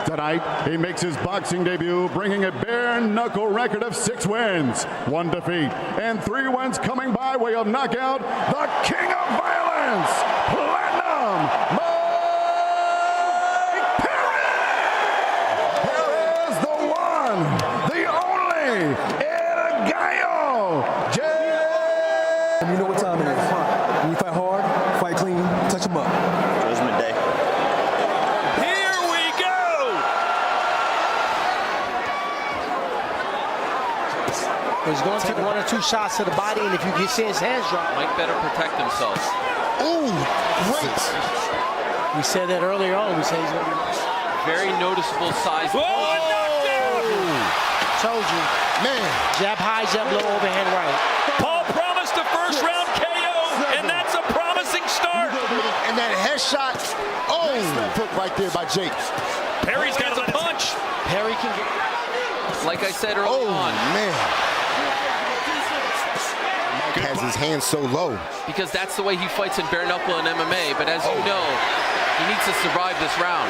Tonight, he makes his boxing debut, bringing a bare-knuckle record of 6 wins, 1 defeat, and 3 wins coming by way of knockout, the king of violence, Platinum Mike Perry! Here is the one, the only, El Gallo, You know what time it is. When you fight hard, fight clean, touch them up. Judgment Day. Here we go! He's going to take 1 or 2 shots to the body, and if you can see his hands drop. Mike better protect himself. Ooh, great. We said that earlier on. We said he's going to be Very noticeable size. Whoa, knockdown! told you. Man. Jab high, jab low, overhand right. Paul promised a first-round KO, and that's a promising start. And that headshot. Oh, hook right there by Jake. Perry's got a punch. Perry can get. Like I said early on, Man. Mike has his hands so low. because that's the way he fights in bare knuckle and MMA. But as you know, he needs to survive this round.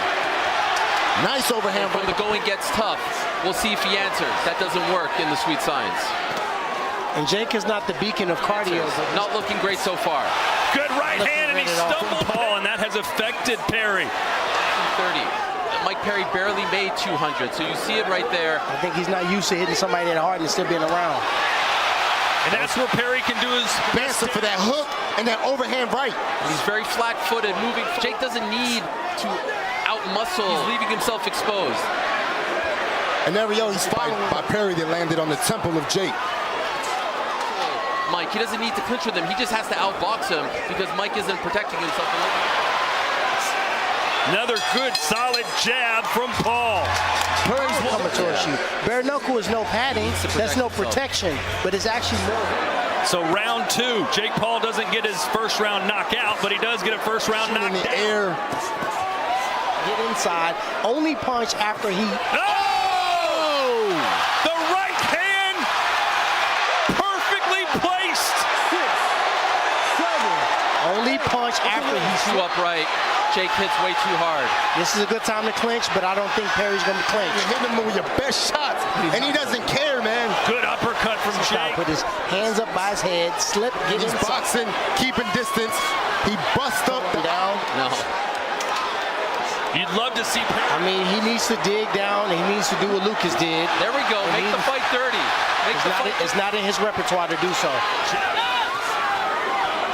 Nice overhand. When the going gets tough, we'll see if he answers. That doesn't work in the sweet science. And Jake is not the beacon of cardio. But Not looking great so far. Good right hand, and he stumbled Paul, and that has affected Perry. 230. Mike Perry barely made 200, so you see it right there. I think he's not used to hitting somebody that hard and still being around. And that's where Perry can do his best. Answer for that hook and that overhand right. He's very flat-footed, moving. Jake doesn't need to out-muscle. He's leaving himself exposed. And there we go. He's following by Perry that landed on the temple of Jake. Mike, he doesn't need to clinch with him. He just has to outbox him because Mike isn't protecting himself. Another good, solid jab from Paul. Perry's coming towards you. Bare knuckle is no padding. That's no himself. protection, but it's actually more. So round 2, Jake Paul doesn't get his first-round knockout, but he does get a first-round In the knockdown. air. Get inside. Only punch after he. Oh! The right hand perfectly placed. Only punch after he's. Too upright. Jake hits way too hard. This is a good time to clinch, but I don't think Perry's going to clinch. You hit him with your best shots, and he doesn't care, man. Good uppercut from Jake. Put his hands up by his head, slip, get He's inside. boxing, keeping distance. He busts up Down. No. You'd love to see Perry. I mean, he needs to dig down. And he needs to do what Lucas did. There we go. Make the fight dirty. Make the fight It's not in his repertoire to do so.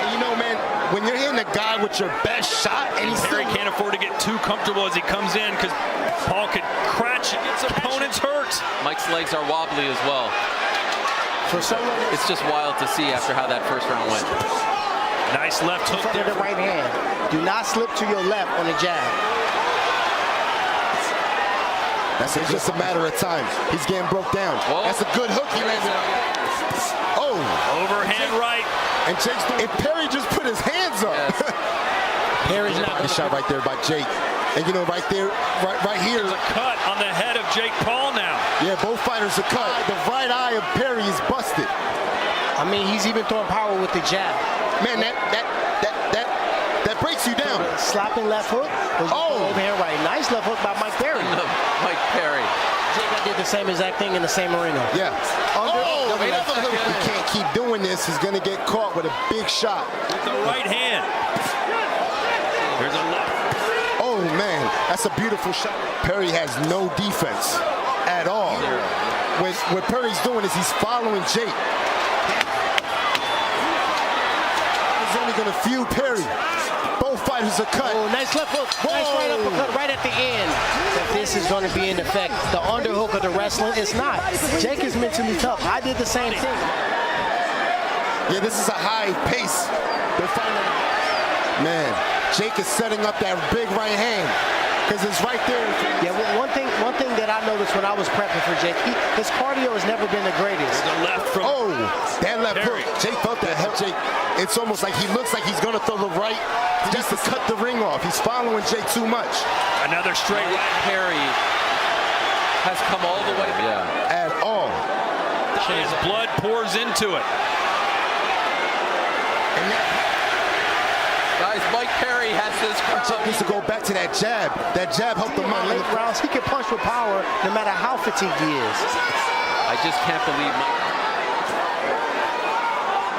And you know, man, when you're hitting a guy with your best shot, and he's Perry still can't afford to get too comfortable as he comes in because Paul could cratch and gets opponents hurt. Mike's legs are wobbly as well. For someone It's just wild to see after how that first round went. Nice left hook with there. the right hand, do not slip to your left on the jab. That's just a matter of time. He's getting broke down. Whoa. That's a good hook he landed on. Oh. Overhand right. And Jake's, and Perry just put his hands up. Yes. Perry's not Good shot right there by Jake. And you know, right there, right here. There's a cut on the head of Jake Paul now. Yeah, both fighters are cut. The right eye of Perry is busted. I mean, he's even throwing power with the jab. Man, that breaks you down. Slapping left hook. Oh. Overhand right. Nice left hook by Mike Perry. Mike Perry. Jake did the same exact thing in the same arena. Yeah. wait a second. We can't keep doing this. He's going to get caught with a big shot. With the right hand. There's a left. Oh, man. That's a beautiful shot. Perry has no defense at all. What Perry's doing is he's following Jake. He's only going to feud Perry. Both fighters are cut. Oh, nice left hook. Nice right uppercut right at the end. If this is going to be in effect, the underhook of the wrestling, it's not. Jake is mentally tough. I did the same thing. Yeah, this is a high pace. They're fighting. Man, Jake is setting up that big right hand because it's right there. Yeah, one thing that I noticed when I was prepping for Jake, his cardio has never been the greatest. The left from Oh, that left Perry. hook. Jake felt that help Jake. It's almost like he looks like he's going to throw the right just to cut the ring off. He's following Jake too much. another straight Mike right. Perry has come all the way. Yeah. At all. His blood pours into it. And that, Guys, Mike Perry has this crowd. Jake needs to go back to that jab. That jab helped him out. Late rounds, he can punch with power no matter how fatigued he is. I just can't believe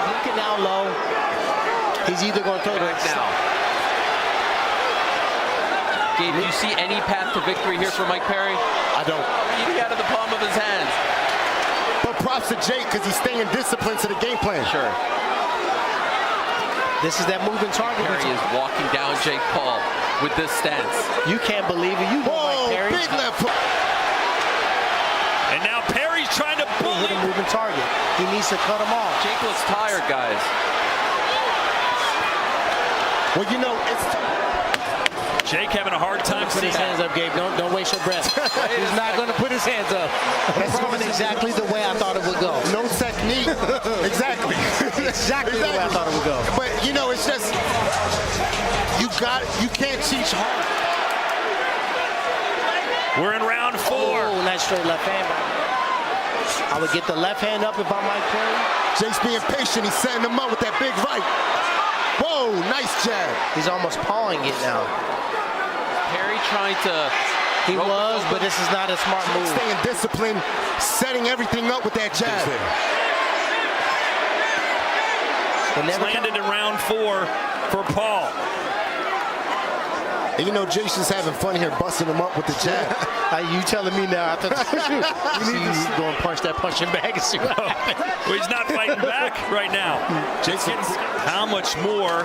Looking down low. He's either going to throw Mike it now. Gabe, do you see any path to victory here for Mike Perry? I don't. Eating out of the palm of his hands. But props to Jake because he's staying disciplined to the game plan. Sure. This is that moving target. Perry is walking down Jake Paul with this stance. You can't believe it. You know Whoa, Mike Perry. big left hook. And now Perry's trying to Hit bully. a moving target. He needs to cut him off. Jake looks tired, guys. Well, you know, it's Jake having a hard time Put seeing his hands up, Gabe. Don't waste your breath. He's not going to put his hands up. It's going exactly the way I thought it would go. no technique. Exactly. Exactly the way I thought it would go. But you know, it's just you can't teach hard. We're in round 4. Oh, nice straight left hand. I would get the left hand up if I'm Mike Perry. Jake's being patient. He's setting him up with that big right. Whoa, nice jab. He's almost pawing it now. Perry trying to. He was, but this is not a smart move. Staying disciplined, setting everything up with that jab. They never Landed in round 4 for Paul. And you know, Jason's having fun here, busting him up with the jab. You telling me now? I thought you need to go and punch that punching bag and see what happens. Well, he's not fighting back right now. Jason, How much more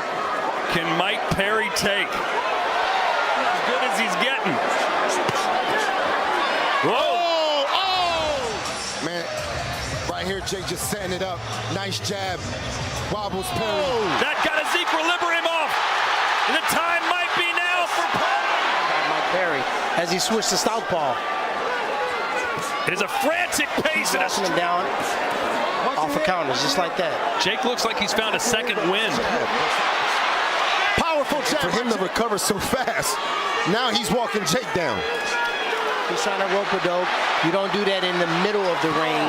can Mike Perry take? As good as he's getting. Whoa! man, right here, Jake just setting it up. Nice jab. Wobbles Perry. That got his equilibrium off. And the time might be now for Paul. Mike Perry as he switched to southpaw. It is a frantic pace and Walking him down off of counters, just like that. Jake looks like he's found a second wind. Powerful jab. For him to recover so fast. Now he's walking Jake down. He's trying to rope a dope. You don't do that in the middle of the ring.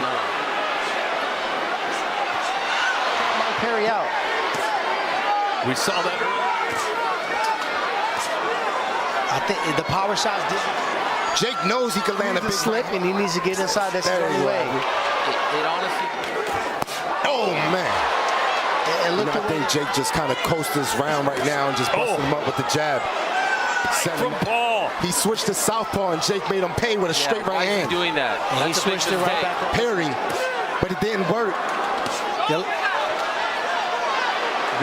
Mike Perry out. We saw that earlier. I think the power shots did Jake knows he can land a big slip, and he needs to get inside that There straight you away. It honestly. Oh, man. And look I think Jake just kind of coasts this round right now and just busting him up with the jab. From Paul. He switched to southpaw and Jake made him pay with a straight why right is he hand. doing that? And he That's a big switched it right mistake. back up. Perry, but it didn't work.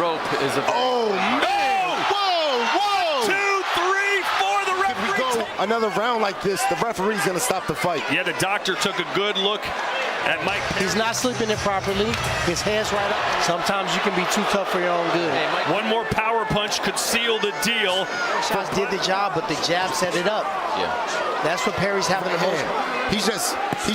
Rope is a. Oh, man. Whoa, whoa. 2, 3, 4. The If we referee. go another round like this, the referee's going to stop the fight. Yeah, the doctor took a good look at Mike Perry. He's not sleeping it properly. His head's right up. Sometimes you can be too tough for your own good. Hey, Mike. One more power punch could seal the deal. Shots did the job, but the jab set it up. Yeah. That's what Perry's having the most. He's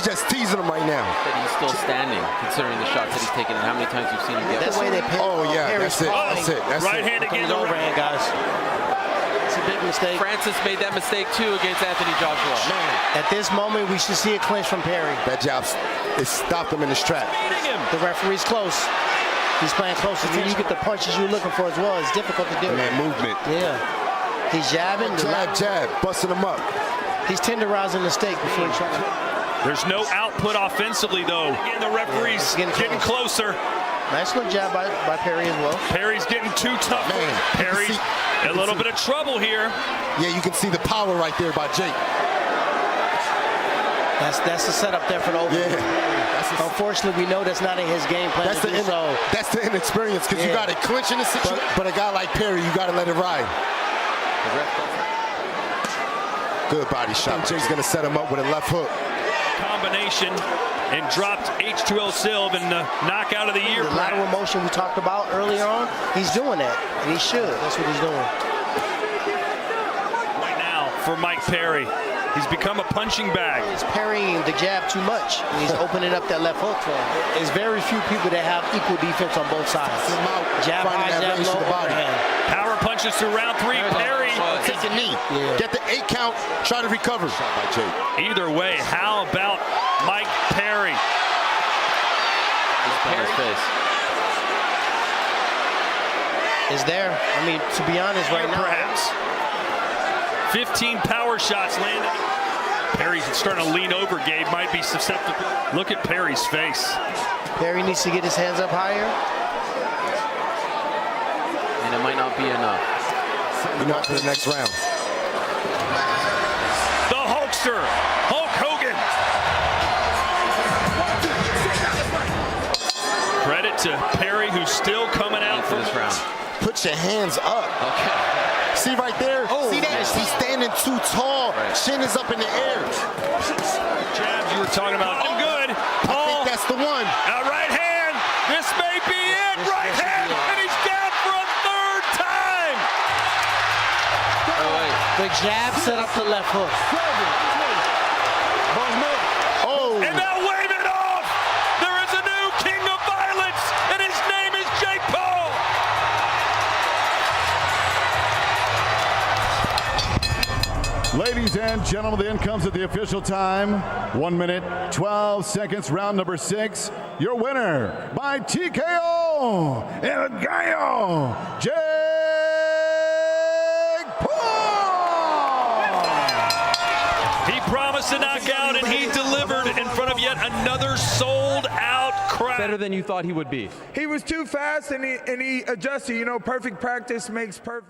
just teasing him right now. That he's still standing, considering the shots that he's taken and how many times you've seen him get. That's the way they pay. Oh, yeah, Perry's that's it. falling. That's it. That's Right it. hand again. Comes overhand, guys. It's a big mistake. Francis made that mistake too against Anthony Joshua. Man, At this moment, we should see a clinch from Perry. that jab, it stopped him in his track. The referee's close. He's playing close attention. You get the punches you're looking for as well. It's difficult to do. Man, movement. Yeah. He's jabbing. Jab, busting him up. He's tenderizing the steak before he tries to. There's no output offensively, though. Again, the referee's Yeah, it's getting getting closer. Nice little jab by Perry as well. Perry's getting too tough. Man, you can Perry's see- in a little bit of trouble here. Yeah, you can see the power right there by Jake. That's the setup there for the open. Yeah. Unfortunately, we know that's not in his game plan. That's to the do so. that's the inexperience because you Yeah. got to clinch in the situation. But a guy like Perry, you got to let it ride. Good body shot. Jake's going to set him up with a left hook. Combination and dropped H2O Silv in the knockout of the year. The lateral motion we talked about earlier on, he's doing that, and he should. That's what he's doing. Right now for Mike Perry. He's become a punching bag. He's parrying the jab too much, and he's opening up that left hook for him. There's very few people that have equal defense on both sides. Jab Finding high, that jab range to low, the body. overhand. Power punches through round 3. Perry. Take the knee. Yeah. Get the 8 count. Try to recover. Shot by Jake. Either way, how about Mike Perry? On his face. is there. I mean, to be honest, right now. Perhaps. 15 power shots landed. Perry's starting to lean over, Gabe. Might be susceptible. Look at Perry's face. Perry needs to get his hands up higher. And it might not be enough. You know, to the next round. The Hulkster, Hulk Hogan. Credit to Perry, who's still coming out For for this round. Put your hands up. Okay. See right there? See that? He's standing too tall. Chin is up in the air. jabs you were talking about. Good. I Paul. think that's the one. Right hand. This may be it. Right hand. And he's down for a third time. The jab set up the left hook. Oh. And now wave it off. There is a new king of violence, and his name is Jake Paul. Ladies and gentlemen, the end comes at the official time. 1 minute, 12 seconds, round number 6. Your winner by TKO El Gallo, Jake Paul. He promised a knockout, and he delivered in front of yet another sold-out crowd. Better than you thought he would be. He was too fast and he adjusted. You know, perfect practice makes perfect.